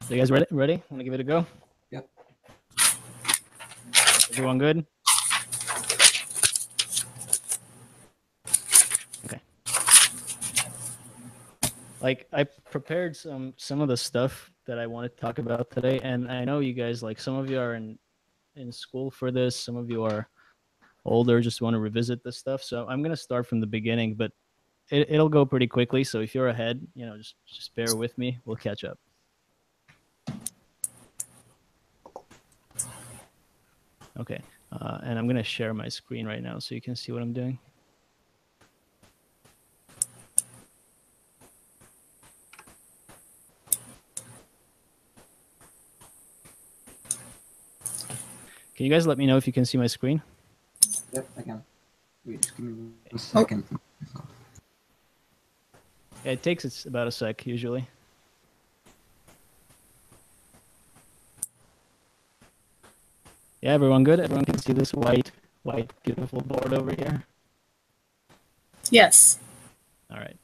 You guys ready? Ready? Want to give it a go? Yep. Everyone good? Okay. Like I prepared some of the stuff that I want to talk about today, and I know you guys, like, some of you are in school for this, some of you are older, just want to revisit this stuff. So I'm gonna start from the beginning, but it'll go pretty quickly. So if you're ahead, just bear with me. We'll catch up. Okay. And I'm gonna share my screen right now so you can see what I'm doing. Can you guys let me know if you can see my screen? Yep, I can. Wait, just give me 1 second. Yeah, it takes about a sec usually. Yeah, everyone good? Everyone can see this white, beautiful board over here? Yes. All right.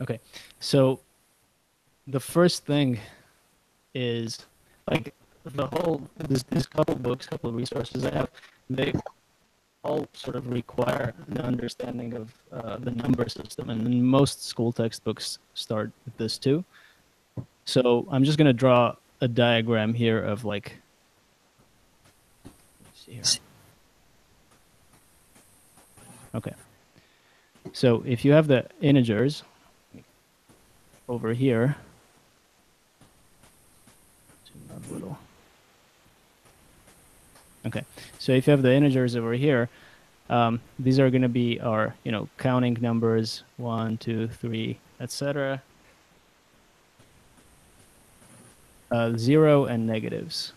Okay, so the first thing is, like, the whole, this couple books, couple of resources I have, they all sort of require an understanding of the number system, and most school textbooks start with this too. So I'm just going to draw a diagram here of, like, let's see here. Okay. So if you have the integers over here, zoom out a little. Okay, so if you have the integers over here, these are going to be our, counting numbers, 1, 2, 3, etc. 0 and negatives.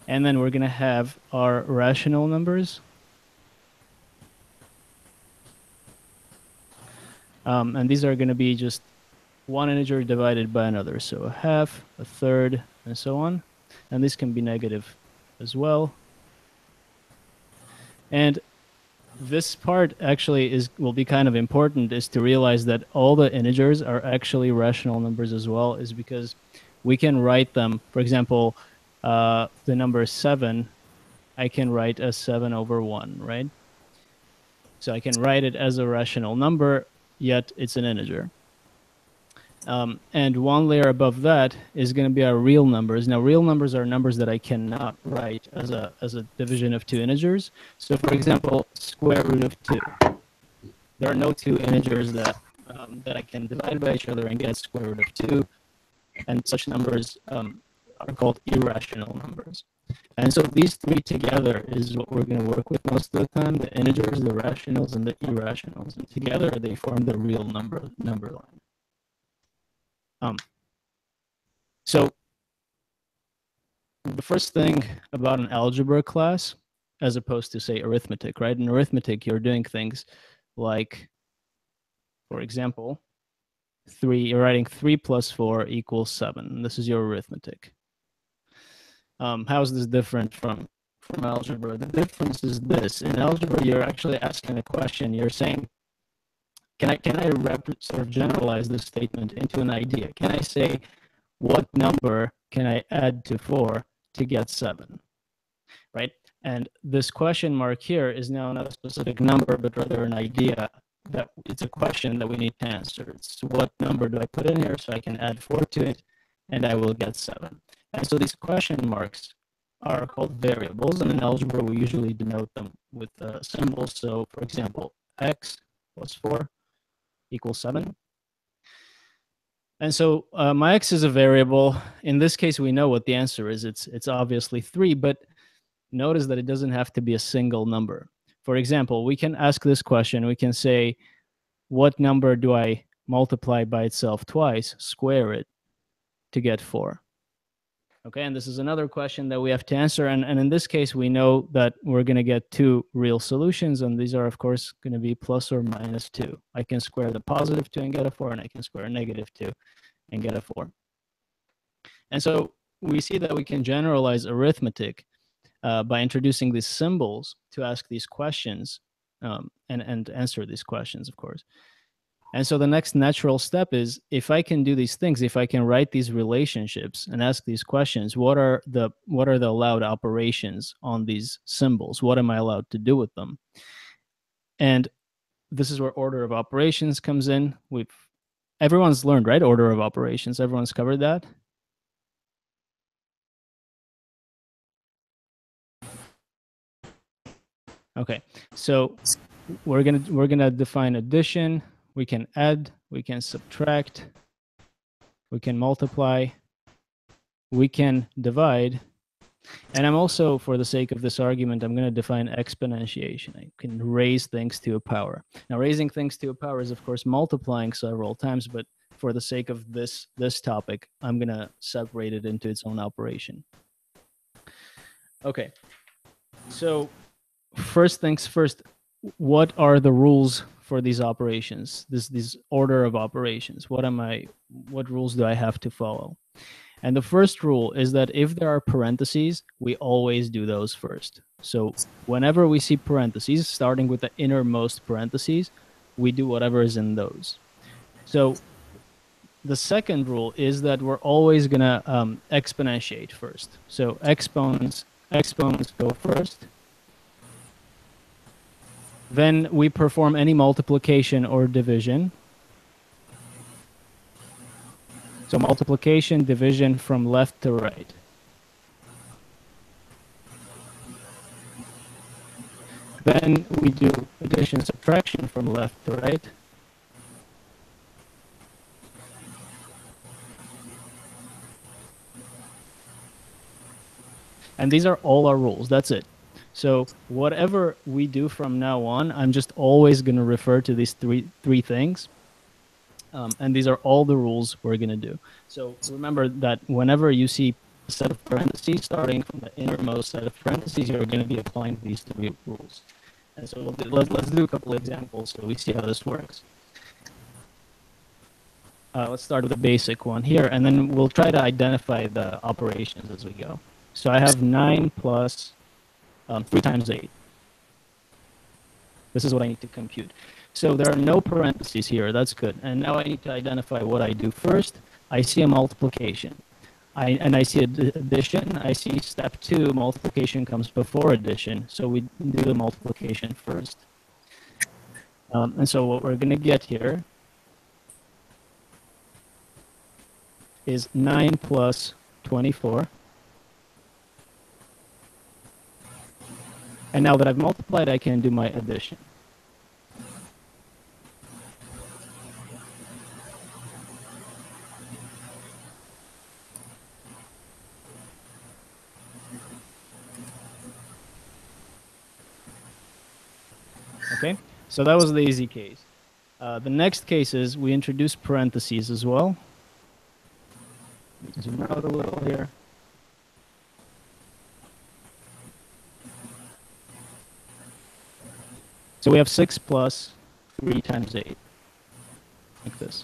And then we're going to have our rational numbers. And these are going to be just one integer divided by another. So a half, a third, and so on. And this can be negative as well. And this part actually will be kind of important, is to realize that all the integers are actually rational numbers as well, is because we can write them. For example, the number 7, I can write as 7 over 1, right? So I can write it as a rational number, yet it's an integer. And one layer above that is going to be our real numbers. Now, real numbers are numbers that I cannot write as a division of two integers. So, for example, square root of 2. There are no two integers that I can divide by each other and get square root of 2. And such numbers are called irrational numbers. And so these three together is what we're going to work with most of the time: the integers, the rationals, and the irrationals. And together they form the real number line. So the first thing about an algebra class, as opposed to, say, arithmetic, right? In arithmetic, you're doing things like, for example, you're writing 3 plus 4 equals 7. This is your arithmetic. How is this different from algebra? The difference is this: in algebra, you're actually asking a question. You're saying, can I sort of generalize this statement into an idea? Can I say, what number can I add to 4 to get 7, right? And this question mark here is now not a specific number, but rather an idea that it's a question that we need to answer. It's, what number do I put in here so I can add 4 to it, and I will get 7. And so these question marks are called variables, and in algebra we usually denote them with symbols. So, for example, x plus 4 equals 7. And so my x is a variable. In this case, we know what the answer is. It's obviously 3, but notice that it doesn't have to be a single number. For example, we can ask this question. We can say, what number do I multiply by itself twice, square it, to get 4? Okay, and this is another question that we have to answer. And in this case, we know that we're going to get 2 real solutions, and these are, of course, going to be plus or minus 2. I can square the positive 2 and get a 4, and I can square a negative 2 and get a 4. And so we see that we can generalize arithmetic by introducing these symbols to ask these questions and answer these questions, of course. And so the next natural step is, if I can do these things, if I can write these relationships and ask these questions, what are the allowed operations on these symbols? What am I allowed to do with them? And this is where order of operations comes in. Everyone's learned, right? Order of operations. Everyone's covered that. Okay, so we're gonna define addition. We can add, we can subtract, we can multiply, we can divide, and I'm also, for the sake of this argument, I'm going to define exponentiation. I can raise things to a power. Now, raising things to a power is, of course, multiplying several times, but for the sake of this topic, I'm going to separate it into its own operation. Okay, so first things first, what are the rules for these operations, this order of operations? What rules do I have to follow? And the first rule is that if there are parentheses, we always do those first. So whenever we see parentheses, starting with the innermost parentheses, we do whatever is in those. So the second rule is that we're always going to exponentiate first. So exponents go first. Then we perform any multiplication or division. So multiplication, division from left to right. Then we do addition, subtraction from left to right. And these are all our rules. That's it. So whatever we do from now on, I'm just always going to refer to these three things. And these are all the rules we're going to do. So remember that whenever you see a set of parentheses, starting from the innermost set of parentheses, you're going to be applying these three rules. And so let's do a couple examples so we see how this works. Let's start with the basic one here, and then we'll try to identify the operations as we go. So I have 9 plus 3 times 8. This is what I need to compute. So there are no parentheses here. That's good. And now I need to identify what I do first. I see a multiplication. And I see addition. I see step 2, multiplication comes before addition. So we do the multiplication first. And so what we're going to get here is 9 plus 24. And now that I've multiplied, I can do my addition. Okay, so that was the easy case. The next case is we introduce parentheses as well. Let me zoom out a little here. So we have 6 plus 3 times 8, like this.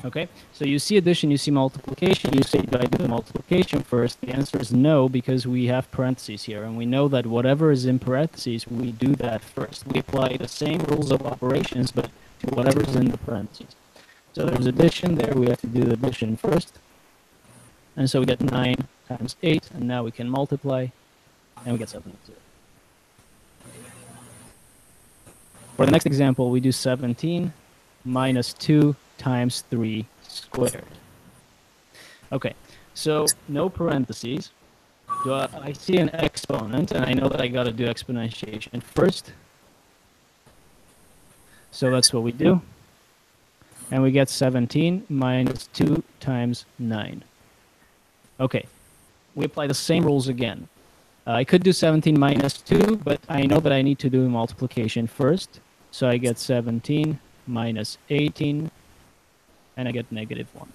Okay, so you see addition, you see multiplication, you say, do I do the multiplication first? The answer is no, because we have parentheses here, and we know that whatever is in parentheses, we do that first. We apply the same rules of operations, but to whatever's in the parentheses. So there's addition there, we have to do the addition first. And so we get 9 times 8, and now we can multiply, and we get 72. For the next example, we do 17 minus 2 times 3 squared. Okay, so no parentheses. I see an exponent, and I know that I got to do exponentiation first. So that's what we do. And we get 17 minus 2 times 9. Okay, we apply the same rules again. I could do 17 minus 2, but I know that I need to do multiplication first. So I get 17 minus 18, and I get negative 1.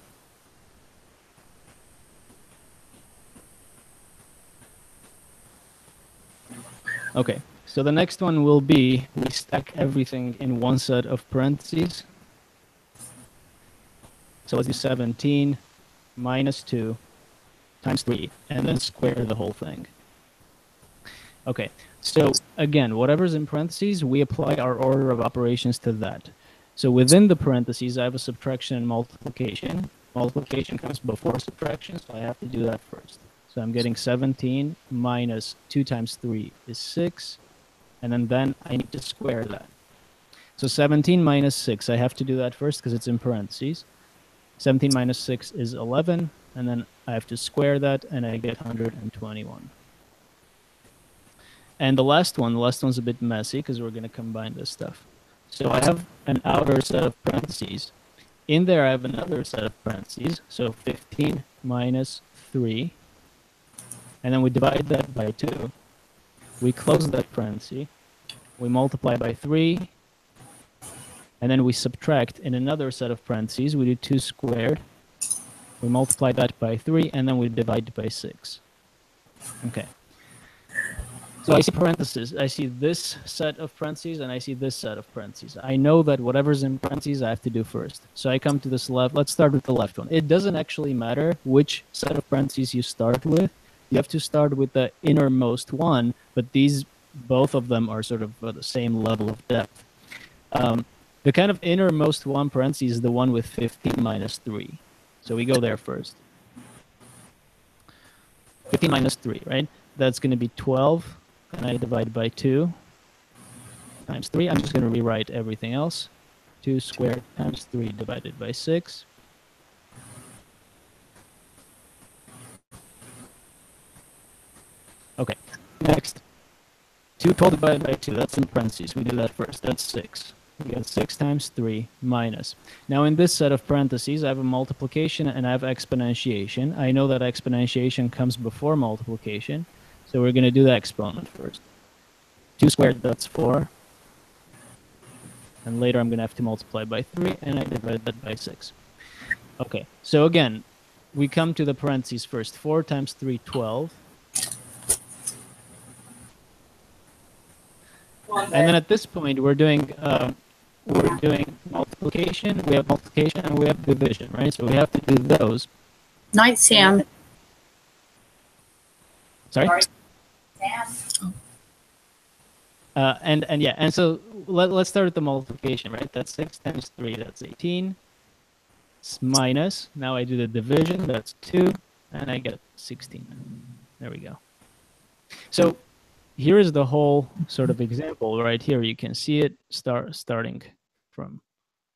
Okay, so the next one will be we stack everything in one set of parentheses. So let's do 17 minus 2 times 3, and then square the whole thing. Okay, so again, whatever's in parentheses, we apply our order of operations to that. So within the parentheses, I have a subtraction and multiplication. Multiplication comes before subtraction, so I have to do that first. So I'm getting 17 minus 2 times 3 is 6, and then I need to square that. So 17 minus 6, I have to do that first because it's in parentheses. 17 minus 6 is 11, and then I have to square that, and I get 121. And the last one's a bit messy because we're going to combine this stuff. So I have an outer set of parentheses. In there, I have another set of parentheses. So 15 minus 3. And then we divide that by 2. We close that parenthesis. We multiply by 3. And then we subtract in another set of parentheses. We do 2 squared. We multiply that by 3. And then we divide by 6. Okay. So I see parentheses. I see this set of parentheses, and I see this set of parentheses. I know that whatever's in parentheses, I have to do first. So I come to this left. Let's start with the left one. It doesn't actually matter which set of parentheses you start with. You have to start with the innermost one, but both of them are sort of the same level of depth. The kind of innermost one parentheses is the one with 15 minus 3. So we go there first. 15 minus 3, right? That's going to be 12. And I divide by 2 times 3. I'm just going to rewrite everything else. 2 squared times 3 divided by 6. Okay, next. 12 divided by 2, that's in parentheses. We do that first. That's 6. We got 6 times 3 minus. Now in this set of parentheses, I have a multiplication and I have exponentiation. I know that exponentiation comes before multiplication. So we're going to do the exponent first. 2 squared, that's 4. And later I'm going to have to multiply by 3, and I divide that by 6. Okay, so again, we come to the parentheses first. 4 times 3, 12. And then at this point, we're doing multiplication. We have multiplication and we have division, right? So we have to do those. Night, Sam. Sorry? And so let's start with the multiplication, right? That's 6 times 3, that's 18. Minus, now I do the division, that's 2, and I get 16. There we go. So here is the whole sort of example right here. You can see it starting from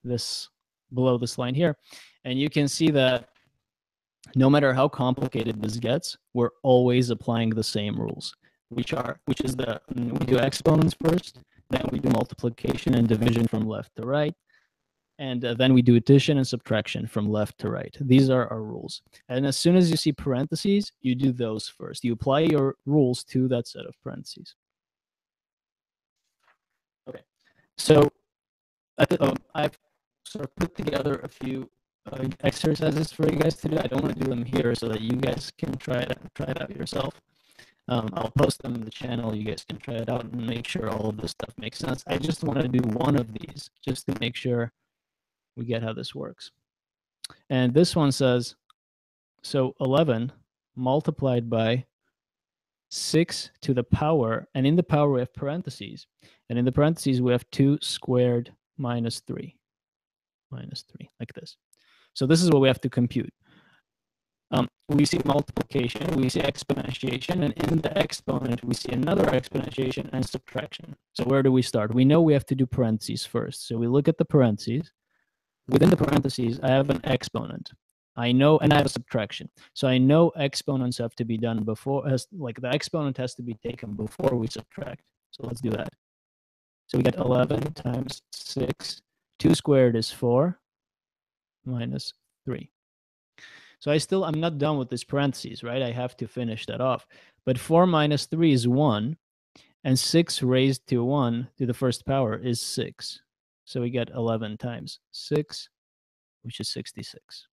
this, below this line here. And you can see that no matter how complicated this gets, we're always applying the same rules, we do exponents first, then we do multiplication and division from left to right, and then we do addition and subtraction from left to right. These are our rules. And as soon as you see parentheses, you do those first. You apply your rules to that set of parentheses. Okay, so I've sort of put together a few exercises for you guys to do. I don't want to do them here so that you guys can try it out yourself. I'll post them in the channel. You guys can try it out and make sure all of this stuff makes sense. I just want to do one of these just to make sure we get how this works. And this one says, so 11 multiplied by 6 to the power, and in the power we have parentheses, and in the parentheses we have 2 squared minus 3, like this. So this is what we have to compute. We see multiplication, we see exponentiation, and in the exponent, we see another exponentiation and subtraction. So where do we start? We know we have to do parentheses first. So we look at the parentheses. Within the parentheses, I have an exponent. I know, and I have a subtraction. So I know exponents have to be done before, like the exponent has to be taken before we subtract. So let's do that. So we get 11 times 6. 2 squared is 4 minus 3. So I'm not done with this parentheses, right? I have to finish that off. But 4 minus 3 is 1, and 6 raised to 1 to the first power is 6. So we get 11 times 6, which is 66.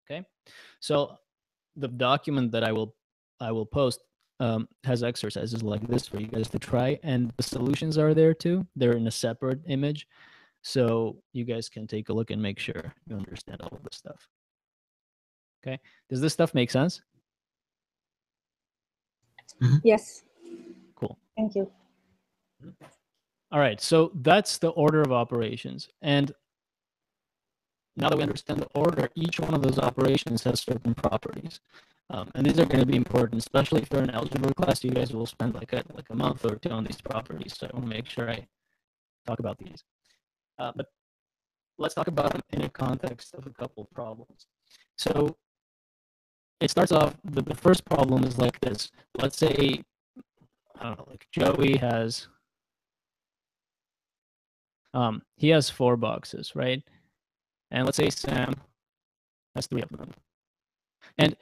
Okay? So the document that I will post has exercises like this for you guys to try, and the solutions are there too. They're in a separate image, so you guys can take a look and make sure you understand all of this stuff. Okay, does this stuff make sense? Yes. Thank you. All right, so that's the order of operations. And now that we understand the order, each one of those operations has certain properties. And these are going to be important, especially if you're in algebra class. You guys will spend like a month or two on these properties. So I want to make sure I talk about these. But let's talk about them in a context of a couple of problems. So it starts off, the first problem is like this. Let's say, I don't know, like Joey has, he has 4 boxes, right? And let's say Sam has 3 of them. And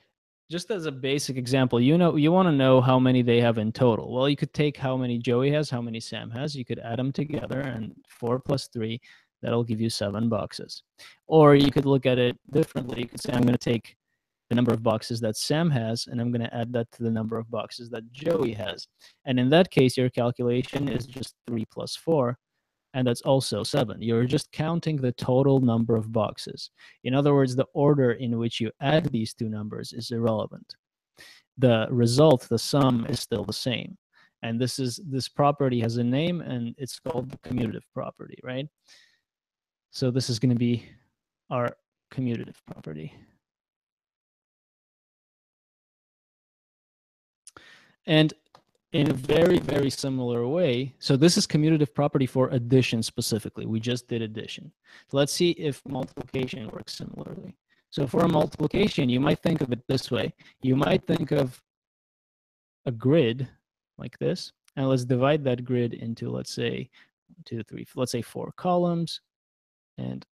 just as a basic example, you want to know how many they have in total. Well, you could take how many Joey has, how many Sam has. You could add them together, and 4 plus 3, that'll give you 7 boxes. Or you could look at it differently. You could say, I'm going to take the number of boxes that Sam has, and I'm going to add that to the number of boxes that Joey has. And in that case, your calculation is just 3 plus 4, and that's also 7. You're just counting the total number of boxes. In other words, the order in which you add these two numbers is irrelevant. The result, the sum, is still the same. And this property has a name, and it's called the commutative property, right? So this is going to be our commutative property. And in a very, very similar way, so this is commutative property for addition specifically. We just did addition. So let's see if multiplication works similarly. So for a multiplication, you might think of it this way. You might think of a grid like this, and let's divide that grid into, let's say, 2, 3, let's say 4 columns, and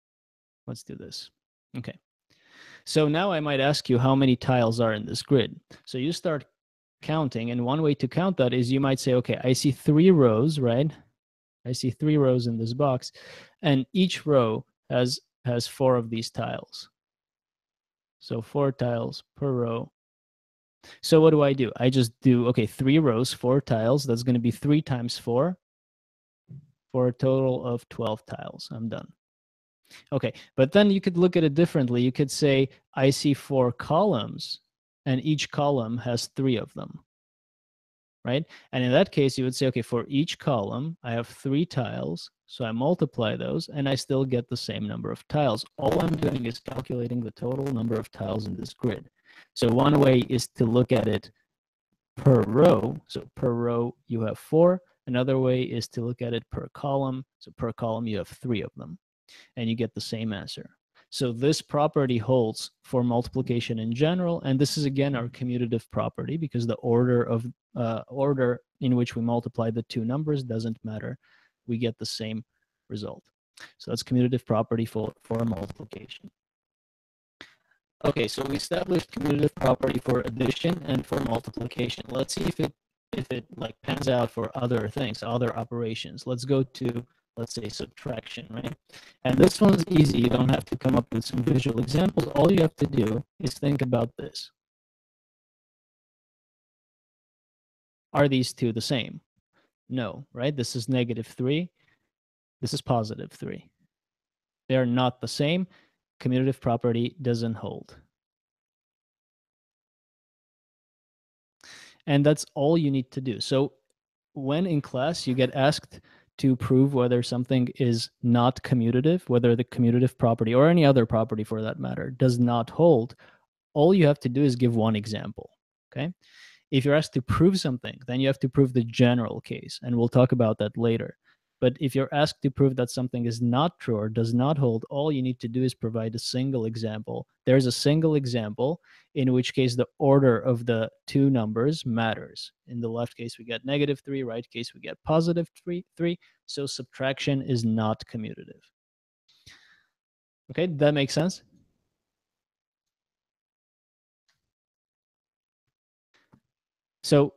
let's do this. Okay. So now I might ask you how many tiles are in this grid. So you start counting, and one way to count that is you might say, okay, I see 3 rows, right? I see 3 rows in this box, and each row has 4 of these tiles. So 4 tiles per row. So what do? I just do, okay, 3 rows, 4 tiles. That's going to be 3 times 4 for a total of 12 tiles. I'm done. Okay, but then you could look at it differently. You could say, I see 4 columns, and each column has 3 of them. Right? And in that case, you would say, okay, for each column, I have 3 tiles, so I multiply those, and I still get the same number of tiles. All I'm doing is calculating the total number of tiles in this grid. So one way is to look at it per row. So per row, you have 4. Another way is to look at it per column. So per column, you have 3 of them, and you get the same answer. So this property holds for multiplication in general, and this is again our commutative property because the order in which we multiply the two numbers doesn't matter. We get the same result. So that's commutative property for multiplication. Okay, so we established commutative property for addition and for multiplication. Let's see if it like pans out for other things, other operations. Let's go to, let's say, subtraction, right? And this one's easy. You don't have to come up with some visual examples. All you have to do is think about this. Are these two the same? No, right? This is -3. This is +3. They're not the same. Commutative property doesn't hold. And that's all you need to do. So when in class you get asked to prove whether something is not commutative, whether the commutative property or any other property for that matter does not hold, all you have to do is give one example, okay? If you're asked to prove something, then you have to prove the general case, and we'll talk about that later. But if you're asked to prove that something is not true or does not hold, all you need to do is provide a single example. There's a single example, in which case the order of the two numbers matters. In the left case, we get -3, right case, we get +3. So subtraction is not commutative. Okay, that makes sense? So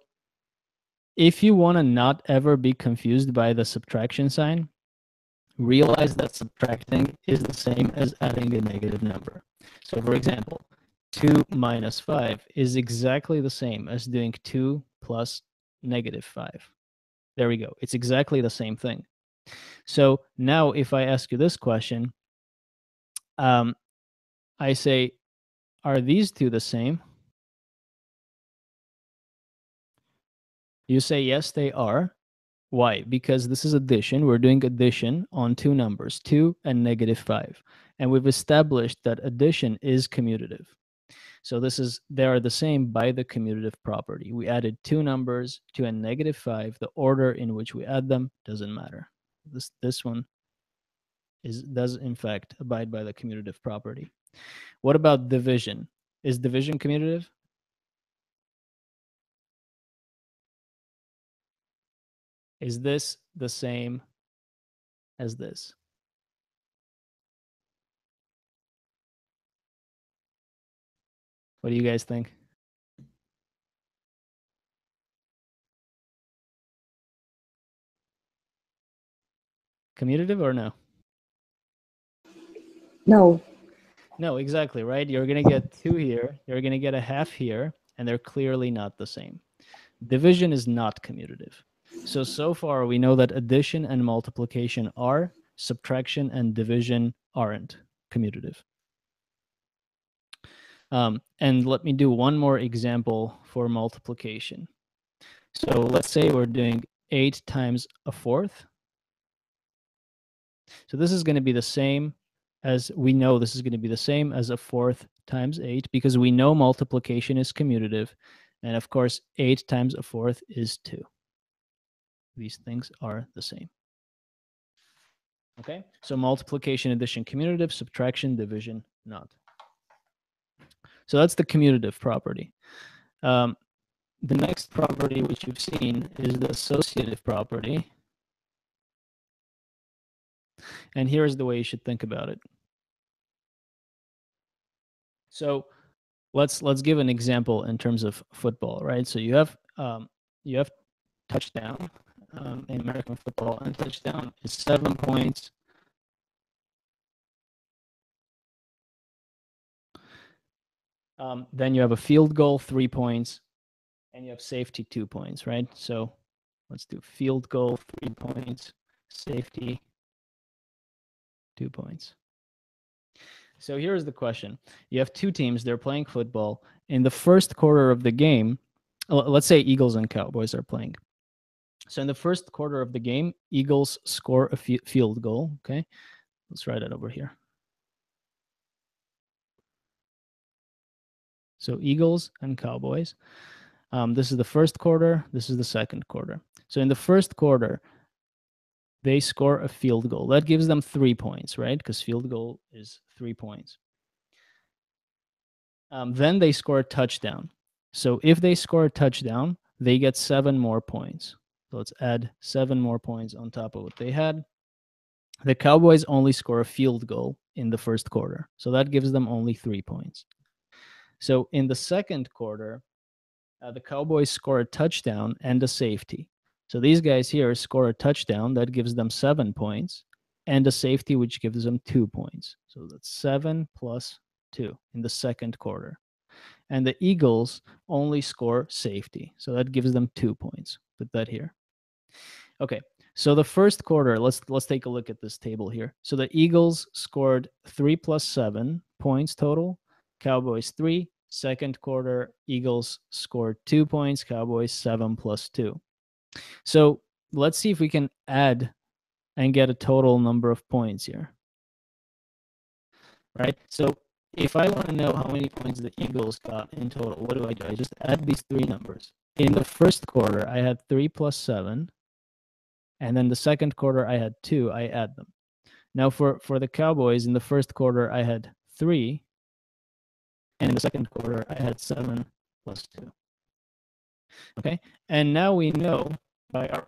if you want to not ever be confused by the subtraction sign, realize that subtracting is the same as adding a negative number. So for example, 2 minus 5 is exactly the same as doing 2 plus -5. There we go. It's exactly the same thing. So now if I ask you this question, I say, are these two the same? You say yes, they are. Why? Because this is addition. We're doing addition on two numbers, 2 and -5. And we've established that addition is commutative. So they are the same by the commutative property. We added two numbers, 2 and -5. The order in which we add them doesn't matter. This one does in fact abide by the commutative property. What about division? Is division commutative? Is this the same as this? What do you guys think? Commutative or no? No. No, exactly, right? You're going to get 2 here, you're going to get a half here, and they're clearly not the same. Division is not commutative. So far we know that addition and multiplication are, subtraction and division aren't commutative. And let me do one more example for multiplication. So let's say we're doing 8 times a fourth. So this is going to be the same as we know this is going to be the same as a fourth times 8 because we know multiplication is commutative. And of course, 8 times a fourth is 2. These things are the same. Okay, so multiplication, addition, commutative, subtraction, division, not. So that's the commutative property. The next property which you've seen is the associative property. And here's the way you should think about it. So let's give an example in terms of football, right? So you have touchdown in American football, and touchdown is 7 points. Then you have a field goal, 3 points, and you have safety, 2 points, right? So let's do field goal, 3 points, safety, 2 points. So here's the question. You have two teams, they're playing football. In the first quarter of the game, let's say Eagles and Cowboys are playing. So in the first quarter of the game, Eagles score a field goal, okay? Let's write it over here. So Eagles and Cowboys. This is the first quarter. This is the second quarter. So in the first quarter, they score a field goal. That gives them 3 points, right? Because field goal is 3 points. Then they score a touchdown. So if they score a touchdown, they get 7 more points. So let's add 7 more points on top of what they had. The Cowboys only score a field goal in the first quarter. So that gives them only 3 points. So in the second quarter, the Cowboys score a touchdown and a safety. So these guys here score a touchdown that gives them 7 points and a safety which gives them 2 points. So that's 7 plus 2 in the second quarter. And the Eagles only score safety. So that gives them 2 points. Put that here. Okay. So the first quarter, let's take a look at this table here. So the Eagles scored 3 plus 7 points total, Cowboys 3. Second quarter, Eagles scored 2 points, Cowboys 7 plus 2. So let's see if we can add and get a total number of points here. Right? So if I want to know how many points the Eagles got in total, what do? I just add these three numbers. In the first quarter, I had 3 plus 7. And then the second quarter, I had 2. I add them. Now for the Cowboys, in the first quarter, I had 3. And in the second quarter, I had 7 plus 2. Okay, and now we know by our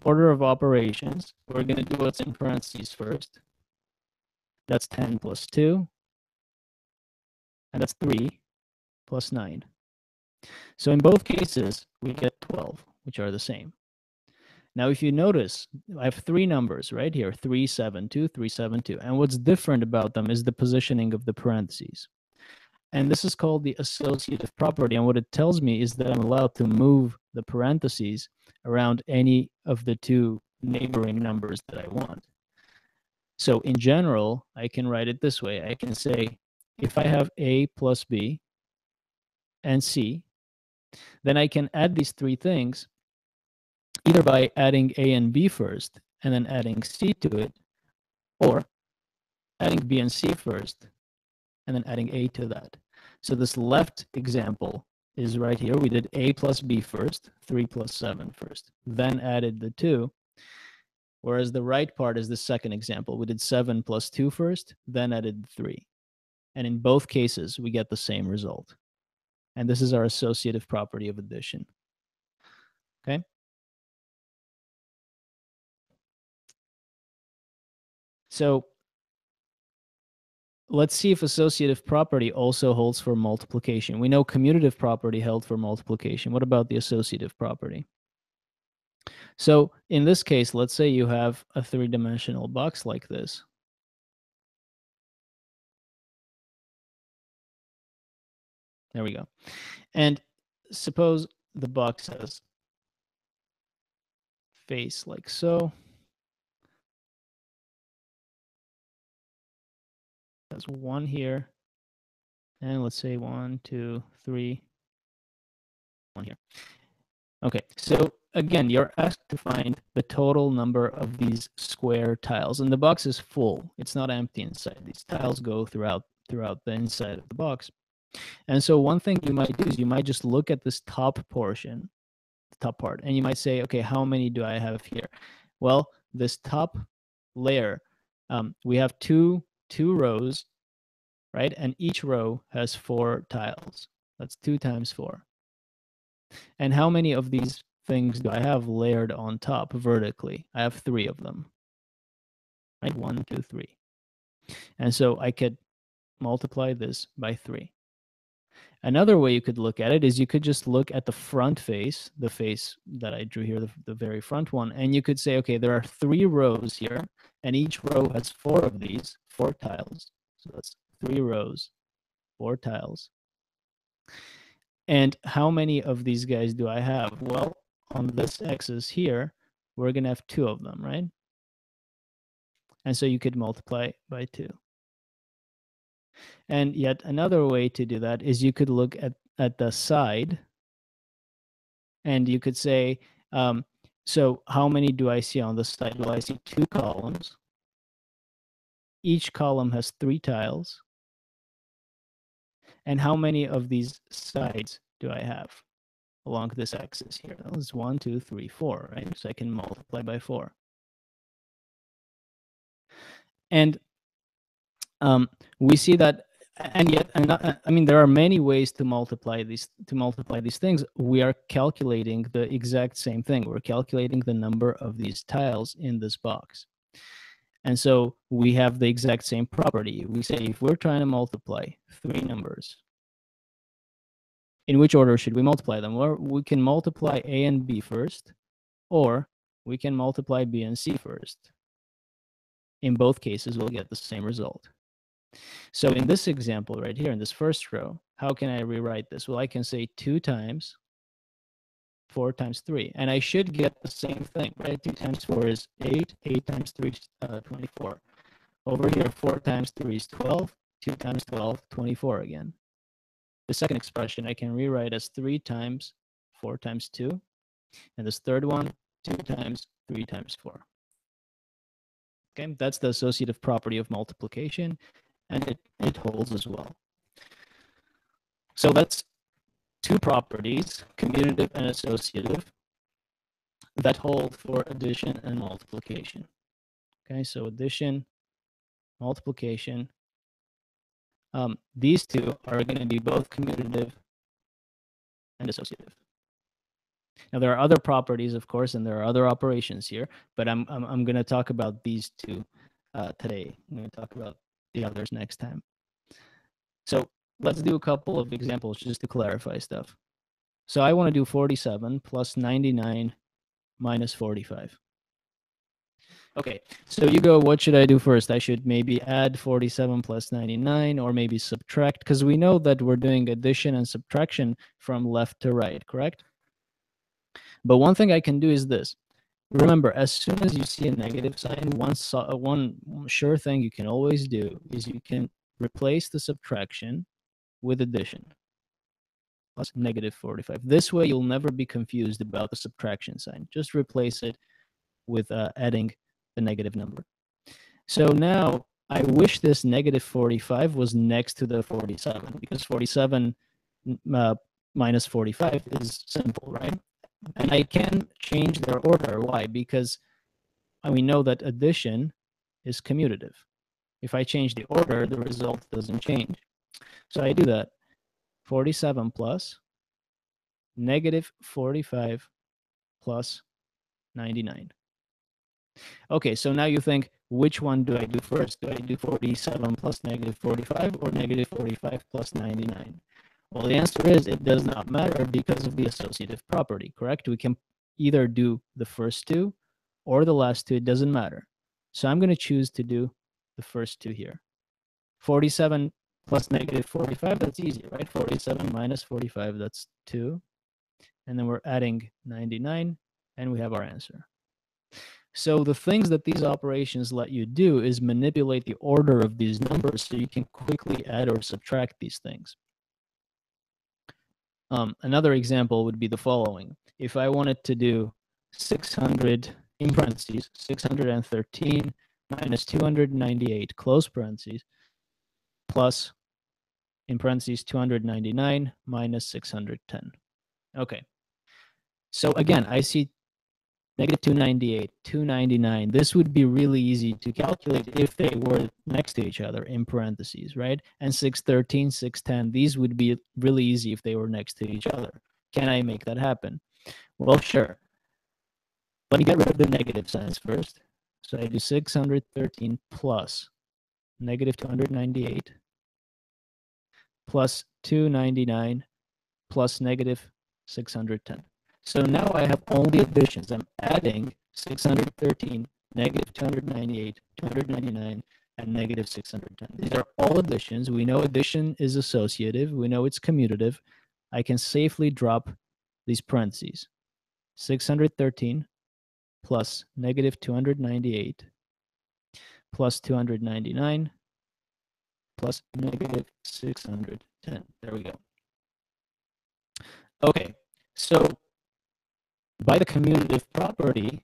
order of operations, we're going to do what's in parentheses first. That's 10 plus 2, and that's 3 plus 9. So in both cases, we get 12, which are the same. Now, if you notice, I have 3 numbers right here, 3, 7, 2, 3, 7, 2. And what's different about them is the positioning of the parentheses. And this is called the associative property. And what it tells me is that I'm allowed to move the parentheses around any of the 2 neighboring numbers that I want. So in general, I can write it this way. I can say, if I have A plus B and C, then I can add these three things either by adding A and B first and then adding C to it, or adding B and C first and then adding A to that. So this left example is right here. We did A plus B first, 3 plus 7 first, then added the 2. Whereas the right part is the second example. We did 7 plus 2 first, then added 3. And in both cases, we get the same result. And this is our associative property of addition. Okay? So let's see if associative property also holds for multiplication. We know commutative property held for multiplication. What about the associative property? So in this case, let's say you have a three-dimensional box like this. There we go. And suppose the box has face like so. Has 1 here. And let's say 1, 2, 3, 1 here. Okay, so again, you're asked to find the total number of these square tiles, and the box is full. It's not empty inside. These tiles go throughout the inside of the box. And so one thing you might do is you might just look at this top portion, the top part, and you might say, okay, how many do I have here? Well, this top layer, we have two rows, right? And each row has 4 tiles. That's 2 times 4. And how many of these things do I have layered on top vertically? I have 3 of them. Right? 1, 2, 3. And so I could multiply this by 3. Another way you could look at it is you could just look at the front face, the face that I drew here, the very front one, and you could say, okay, there are 3 rows here, and each row has 4 of these, 4 tiles. So that's 3 rows, 4 tiles. And how many of these guys do I have? Well, on this axis here, we're going to have 2 of them, right? And so you could multiply by 2. And yet another way to do that is you could look at the side, and you could say, so how many do I see on the side? Well, I see 2 columns. Each column has 3 tiles. And how many of these sides do I have along this axis here? Well, it's 1, 2, 3, 4, right? So I can multiply by 4. And we see that, and yet, I mean, there are many ways to multiply these things. We are calculating the exact same thing. We're calculating the number of these tiles in this box. And so we have the exact same property. We say if we're trying to multiply 3 numbers, in which order should we multiply them? Well, we can multiply A and B first, or we can multiply B and C first. In both cases, we'll get the same result. So in this example right here, in this first row, how can I rewrite this? Well, I can say 2 times 4 times 3, and I should get the same thing, right? 2 times 4 is 8, 8 times 3 is 24. Over here, 4 times 3 is 12, 2 times 12, 24 again. The second expression I can rewrite as 3 times 4 times 2, and this third one, 2 times 3 times 4. Okay, that's the associative property of multiplication, and it holds as well. So that's 2 properties, commutative and associative, that hold for addition and multiplication. Okay, so addition, multiplication. These 2 are going to be both commutative and associative. Now there are other properties, of course, and there are other operations here, but I'm going to talk about these 2 today. I'm going to talk about the others next time. So let's do a couple of examples just to clarify stuff. So I want to do 47 plus 99 minus 45. Okay, so you go, what should I do first? I should maybe add 47 plus 99, or maybe subtract, because we know that we're doing addition and subtraction from left to right, correct? But one thing I can do is this. Remember, as soon as you see a negative sign, one sure thing you can always do is you can replace the subtraction with addition. plus negative 45. This way, you'll never be confused about the subtraction sign. Just replace it with adding the negative number. So now I wish this negative 45 was next to the 47, because 47 minus 45 is simple, right? And I can change their order. Why? Because we know that addition is commutative. If I change the order, the result doesn't change. So I do that. 47 plus negative 45 plus 99. Okay, so now you think, which one do I do first? Do I do 47 plus negative 45 or negative 45 plus 99? Well, the answer is it does not matter because of the associative property, correct? We can either do the first two or the last two. It doesn't matter. So I'm going to choose to do the first two here. 47 plus negative 45, that's easy, right? 47 minus 45, that's 2. And then we're adding 99, and we have our answer. So the things that these operations let you do is manipulate the order of these numbers so you can quickly add or subtract these things. Another example would be the following. If I wanted to do 600, in parentheses, 613 minus 298, close parentheses, plus, in parentheses, 299 minus 610. Okay. So again, I see negative 298, 299. This would be really easy to calculate if they were next to each other in parentheses, right? And 613, 610, these would be really easy if they were next to each other. Can I make that happen? Well, sure. Let me get rid of the negative signs first. So I do 613 plus negative 298 plus 299 plus negative 610. So now I have only additions. I'm adding 613, negative 298, 299, and negative 610. These are all additions. We know addition is associative. We know it's commutative. I can safely drop these parentheses. 613 plus negative 298 plus 299 plus negative 610. There we go. Okay, so by the commutative property,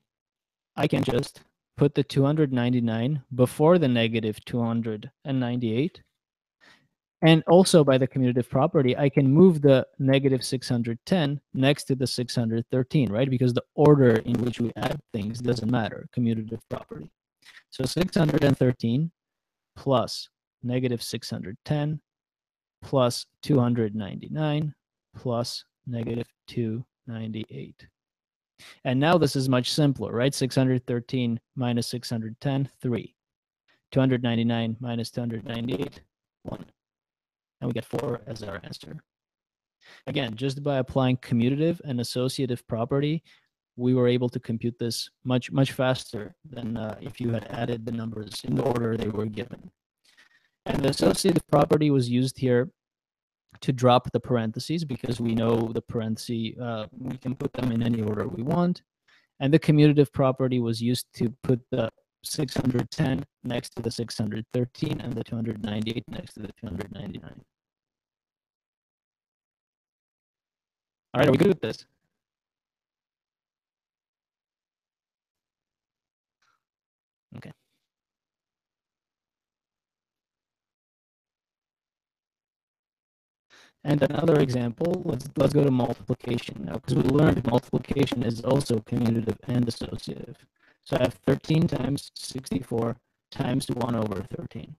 I can just put the 299 before the negative 298. And also by the commutative property, I can move the negative 610 next to the 613, right? Because the order in which we add things doesn't matter, commutative property. So 613 plus negative 610 plus 299 plus negative 298. And now this is much simpler, right? 613 minus 610, 3. 299 minus 298, 1. And we get 4 as our answer. Again, just by applying commutative and associative property, we were able to compute this much faster than if you had added the numbers in the order they were given. And the associative property was used here to drop the parentheses because we know the parentheses, we can put them in any order we want. And the commutative property was used to put the 610 next to the 613 and the 298 next to the 299. All right, are we good with this? Okay. And another example, let's go to multiplication now, because we learned multiplication is also commutative and associative. So I have 13 times 64 times 1 over 13.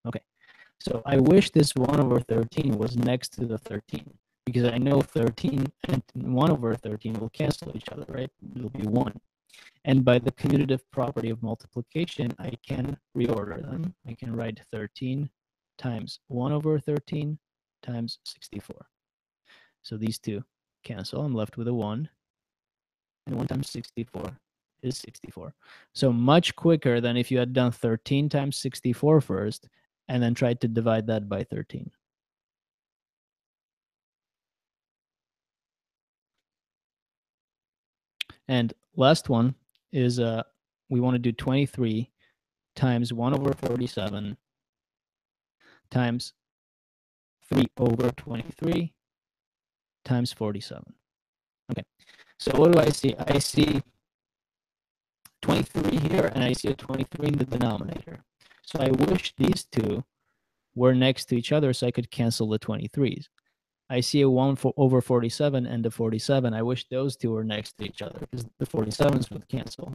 Okay, so I wish this 1 over 13 was next to the 13, because I know 13 and 1 over 13 will cancel each other, right? It'll be 1. And by the commutative property of multiplication, I can reorder them. I can write 13 times 1 over 13 times 64. So these two cancel. I'm left with a 1. And 1 times 64 is 64. So much quicker than if you had done 13 times 64 first and then tried to divide that by 13. And last one is we want to do 23 times 1 over 47 times 3 over 23 times 47. Okay, so what do I see? I see 23 here, and I see a 23 in the denominator. So I wish these two were next to each other so I could cancel the 23s. I see a 1 over 47 and a 47. I wish those two were next to each other because the 47s would cancel.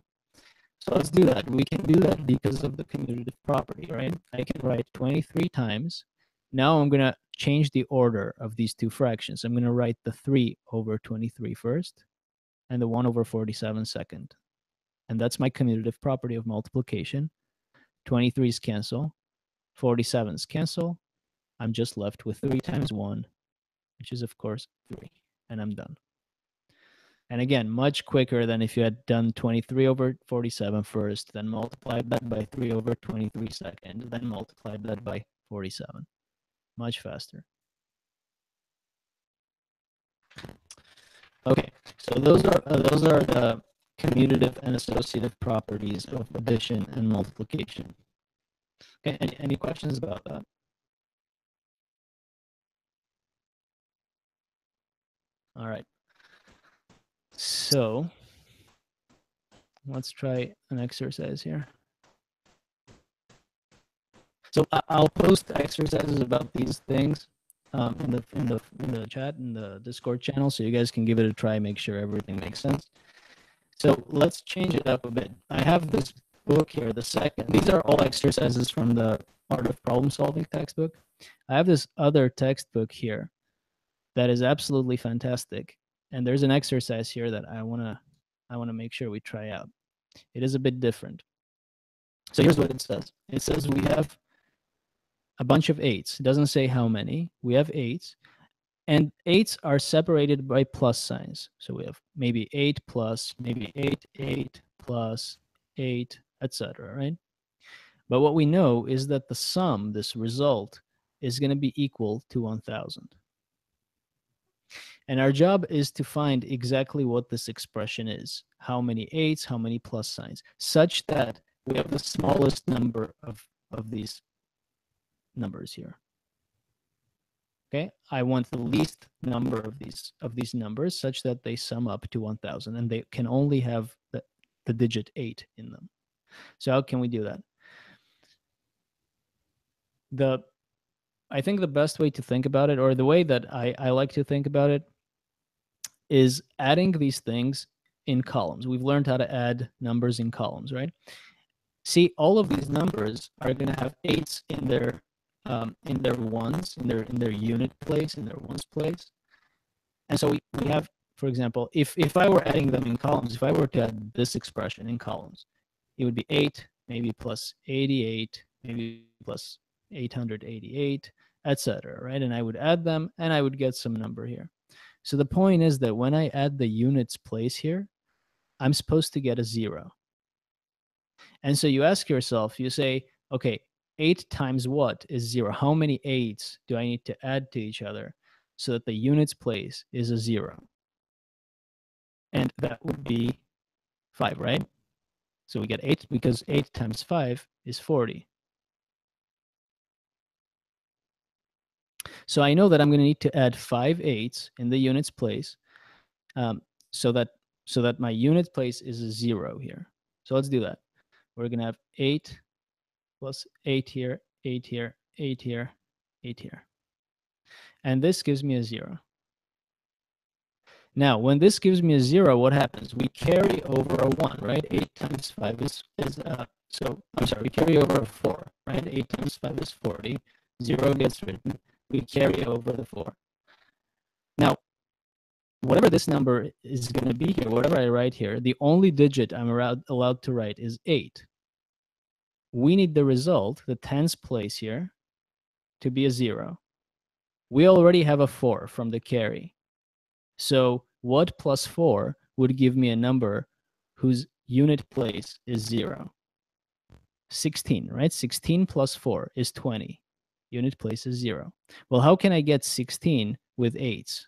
So let's do that. We can do that because of the commutative property, right? I can write 23 times. Now I'm going to change the order of these two fractions. I'm going to write the 3 over 23 first and the 1 over 47 second. And that's my commutative property of multiplication. 23's cancel. 47's cancel. I'm just left with 3 times 1, which is, of course, 3. And I'm done. And again, much quicker than if you had done 23 over 47 first, then multiplied that by 3 over 23 second, then multiplied that by 47. Much faster. Okay, so those are the commutative and associative properties of addition and multiplication. Okay, any questions about that? All right. So let's try an exercise here. So I'll post exercises about these things in the chat, in the Discord channel, so you guys can give it a try, make sure everything makes sense. So let's change it up a bit. I have this book here, the second. These are all exercises from the Art of Problem Solving textbook. I have this other textbook here that is absolutely fantastic, and there's an exercise here that I wanna make sure we try out. It is a bit different. So here's what it says. It says we have a bunch of 8s. It doesn't say how many. We have 8s. And 8s are separated by plus signs. So we have maybe 8 plus, maybe 8, 8 plus, 8, etc., right? But what we know is that the sum, this result, is going to be equal to 1,000. And our job is to find exactly what this expression is. How many 8s, how many plus signs, such that we have the smallest number of these numbers here. Okay, I want the least number of these numbers such that they sum up to 1,000, and they can only have the digit 8 in them. So how can we do that? I think the best way to think about it, or the way that I like to think about it, is adding these things in columns. We've learned how to add numbers in columns, right? See, all of these numbers are going to have 8s in their ones, in their unit place, in their ones place. And so we have, for example, if I were adding them in columns, if I were to add this expression in columns, it would be 8, maybe plus 88, maybe plus 888, etc., right? And I would add them, and I would get some number here. So the point is that when I add the units place here, I'm supposed to get a 0. And so you ask yourself, you say, okay, 8 times what is 0? How many 8s do I need to add to each other so that the units place is a 0? And that would be 5, right? So we get 8 because 8 times 5 is 40. So I know that I'm going to need to add 5 8s in the units place so that my unit place is a 0 here. So let's do that. We're going to have 8 plus 8 here, 8 here, 8 here, 8 here. And this gives me a 0. Now, when this gives me a 0, what happens? We carry over a 1, right? 8 times 5 we carry over a 4, right? 8 times 5 is 40. 0 gets written. We carry over the 4. Now, whatever this number is going to be here, whatever I write here, the only digit I'm allowed to write is 8. We need the result, the tens place here, to be a 0. We already have a 4 from the carry. So what plus 4 would give me a number whose unit place is 0? 16, right? 16 plus 4 is 20. Unit place is 0. Well, how can I get 16 with 8s?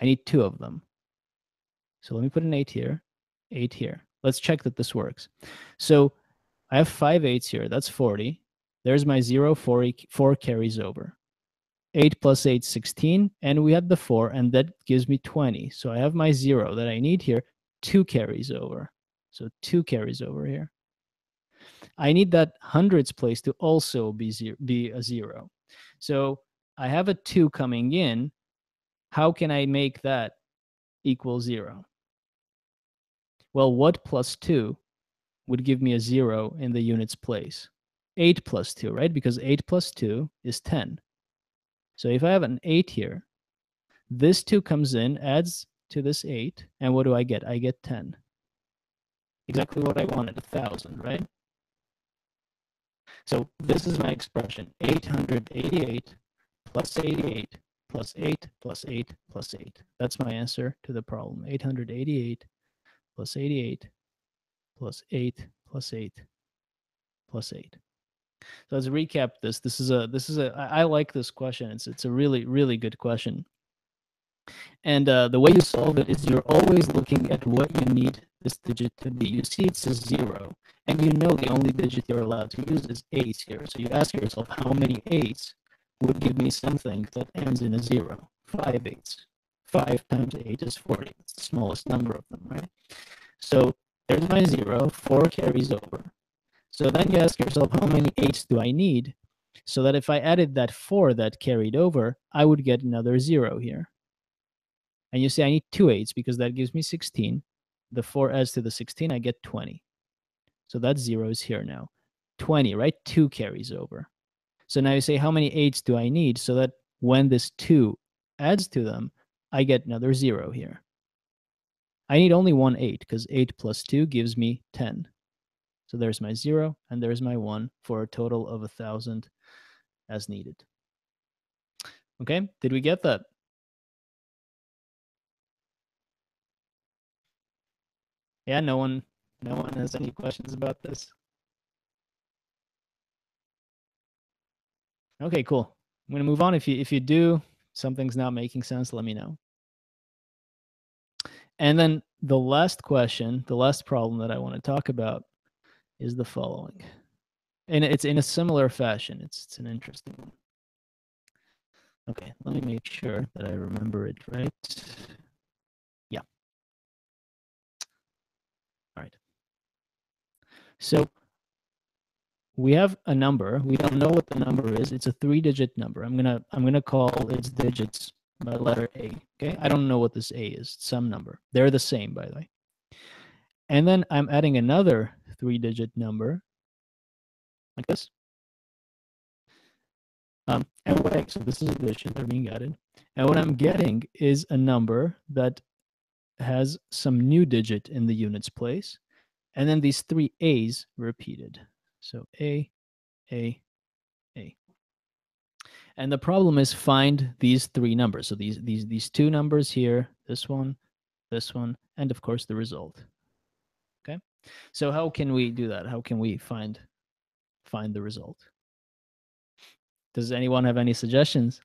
I need 2 of them. So let me put an 8 here, 8 here. Let's check that this works. So I have 5 8s here. That's 40. There's my 0, 4 carries over. 8 plus 8, 16, and we had the 4, and that gives me 20. So I have my 0 that I need here. 2 carries over. So 2 carries over here. I need that hundreds place to also be a 0. So I have a 2 coming in. How can I make that equal 0? Well, what plus 2 would give me a 0 in the units place? 8 plus 2, right? Because 8 plus 2 is 10. So if I have an 8 here, this 2 comes in, adds to this 8, and what do I get? I get 10. Exactly what I wanted, 1,000, right? So this is my expression, 888 plus 88 plus 8 plus 8 plus 8. That's my answer to the problem, 888 plus 88 plus 8 plus 8 plus 8. So let's recap this. I like this question. It's a really good question. And the way you solve it is you're always looking at what you need this digit to be. You see it says 0, and you know the only digit you're allowed to use is 8 here. So you ask yourself, how many 8s would give me something that ends in a 0? 5 8s. 5 times 8 is 40. It's the smallest number of them, right? So there's my 0. 4 carries over. So then you ask yourself, how many 8s do I need? So that if I added that 4 that carried over, I would get another 0 here. And you say I need 2 8s because that gives me 16. The 4 adds to the 16, I get 20. So that 0 is here now. 20, right? 2 carries over. So now you say, how many 8s do I need so that when this 2 adds to them, I get another 0 here. I need only one 8 because 8 plus 2 gives me 10. So there's my 0 and there's my 1 for a total of 1,000 as needed. Okay, did we get that? Yeah, no one has any questions about this. Okay, cool. I'm gonna move on. If you do, something's not making sense, let me know. And then the last question, the last problem that I want to talk about is the following. And it's in a similar fashion. It's an interesting one. Okay, let me make sure that I remember it right. Yeah. All right. So we have a number. We don't know what the number is. It's a 3-digit number. I'm gonna call its digits by letter A. Okay. I don't know what this A is. Some number. They're the same, by the way. And then I'm adding another 3-digit number, like this. So this is addition. They're being added. And what I'm getting is a number that has some new digit in the units place, and then these 3 A's repeated. So A, A, A. And the problem is find these 3 numbers. So these 2 numbers here, this one, and of course the result. Okay. So how can we do that? How can we find the result? Does anyone have any suggestions?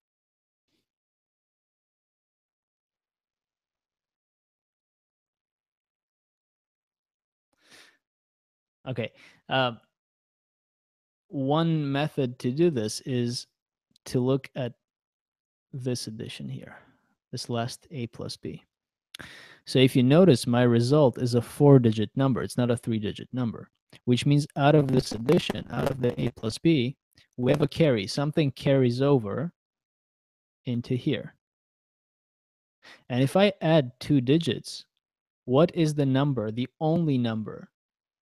Okay. One method to do this is to look at this addition here, this last A plus B. So if you notice, my result is a 4-digit number. It's not a 3-digit number, which means out of this addition, out of the A plus B, we have a carry. Something carries over into here. And if I add 2 digits, what is the number, the only number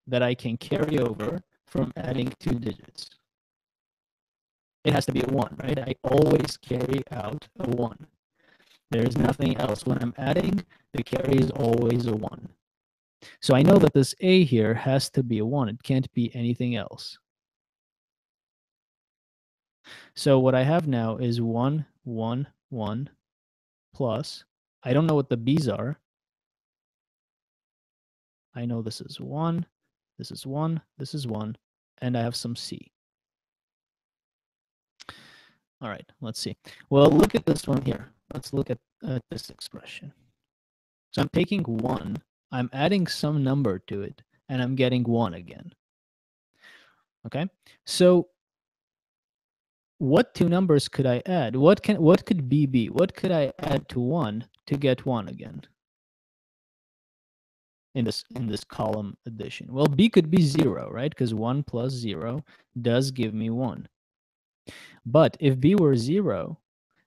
that I can carry over from adding 2 digits? It has to be a 1, right? I always carry out a 1. There is nothing else. When I'm adding, the carry is always a 1. So I know that this A here has to be a 1. It can't be anything else. So what I have now is 1, 1, 1 plus, I don't know what the B's are. I know this is 1, this is 1, this is 1, and I have some C. All right, let's see. Well, look at this one here. Let's look at this expression. So I'm taking 1, I'm adding some number to it, and I'm getting 1 again. Okay, so what two numbers could I add? What could B be? What could I add to 1 to get 1 again? In this column addition. Well, B could be 0, right? Because 1 plus 0 does give me 1. But if B were 0,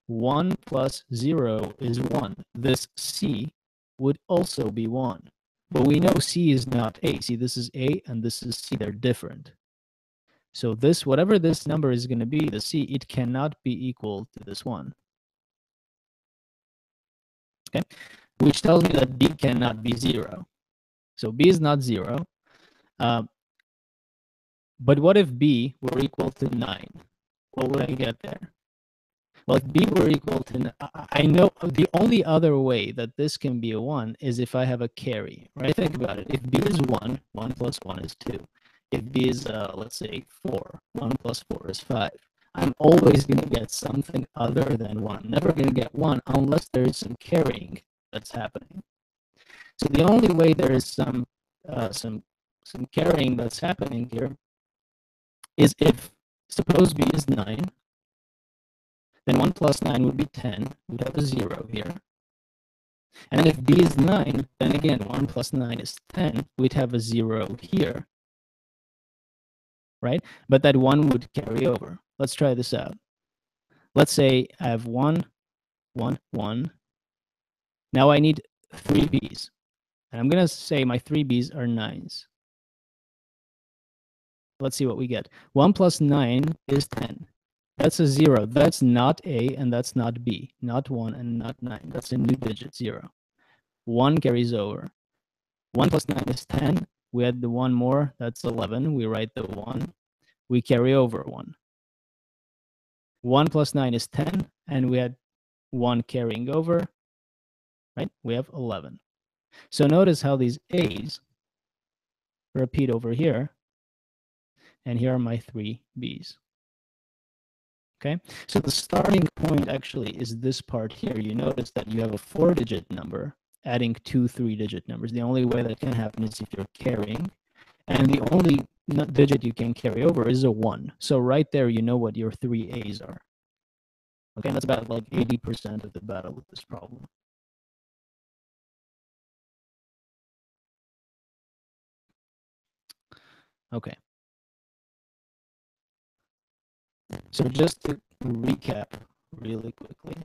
1 plus 0 is 1. This C would also be 1. But we know C is not A. See, this is A and this is C. They're different. So this, whatever this number is going to be, the C, it cannot be equal to this 1. Okay? Which tells me that B cannot be 0. So B is not 0. But what if B were equal to 9? What would I get there? Well, if B were equal to, I know the only other way that this can be a 1 is if I have a carry, right? Think about it. If B is 1, 1 plus 1 is 2. If B is, let's say, 4, 1 plus 4 is 5. I'm always going to get something other than 1. Never going to get 1 unless there is some carrying that's happening. So the only way there is some carrying that's happening here is if, suppose B is 9, then 1 plus 9 would be 10. We'd have a 0 here. And then if B is 9, then again, 1 plus 9 is 10. We'd have a 0 here, right? But that 1 would carry over. Let's try this out. Let's say I have 1, 1, 1. Now I need 3 B's. And I'm going to say my 3 B's are 9s. Let's see what we get. 1 plus 9 is 10. That's a 0. That's not A and that's not B. Not 1 and not 9. That's a new digit, 0. 1 carries over. 1 plus 9 is 10. We add the 1 more. That's 11. We write the 1. We carry over 1. 1 plus 9 is 10. And we add 1 carrying over. Right? We have 11. So notice how these A's repeat over here. And here are my 3 B's. Okay, so the starting point actually is this part here. You notice that you have a 4-digit number adding 2 3-digit numbers. The only way that can happen is if you're carrying, and the only digit you can carry over is a 1. So right there, you know what your 3 A's are. Okay, and that's about like 80% of the battle with this problem. Okay. So just to recap really quickly,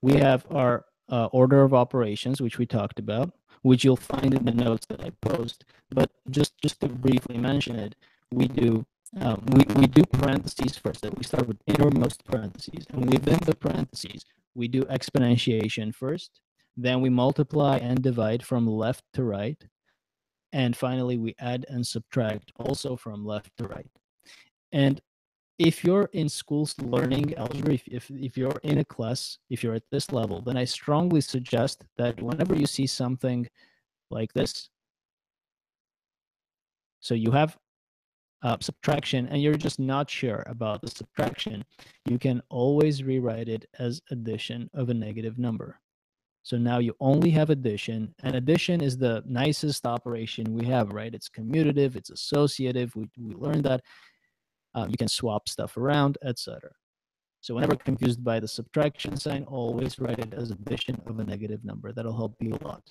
we have our order of operations, which we talked about, which you'll find in the notes that I post. But just to briefly mention it, we do parentheses first. That we start with innermost parentheses, and within the parentheses, we do exponentiation first. Then we multiply and divide from left to right, and finally we add and subtract also from left to right. And if you're in schools learning algebra, if you're in a class, if you're at this level, then I strongly suggest that whenever you see something like this, so you have subtraction and you're just not sure about the subtraction, you can always rewrite it as addition of a negative number. So now you only have addition, and addition is the nicest operation we have, right? It's commutative, it's associative. We learned that. You can swap stuff around, etc. So whenever confused by the subtraction sign, always write it as addition of a negative number. That'll help you a lot.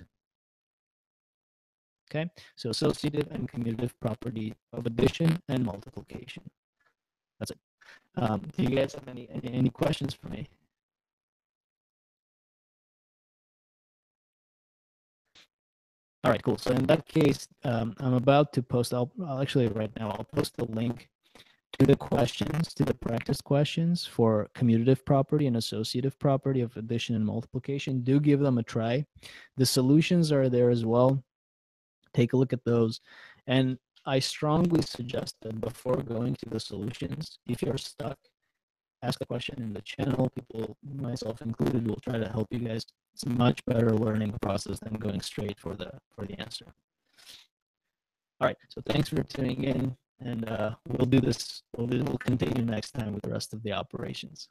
Okay, so associative and commutative property of addition and multiplication. That's it. Do you guys have any questions for me? All right, cool. So in that case, I'm about to post, I'll actually right now, I'll post the link to the questions, to the practice questions for commutative property and associative property of addition and multiplication. Do give them a try. The solutions are there as well. Take a look at those. And I strongly suggest that before going to the solutions, if you're stuck, ask a question in the channel. People, myself included, will try to help you guys. It's a much better learning process than going straight for the answer. All right, so thanks for tuning in, and we'll do this. We'll continue next time with the rest of the operations.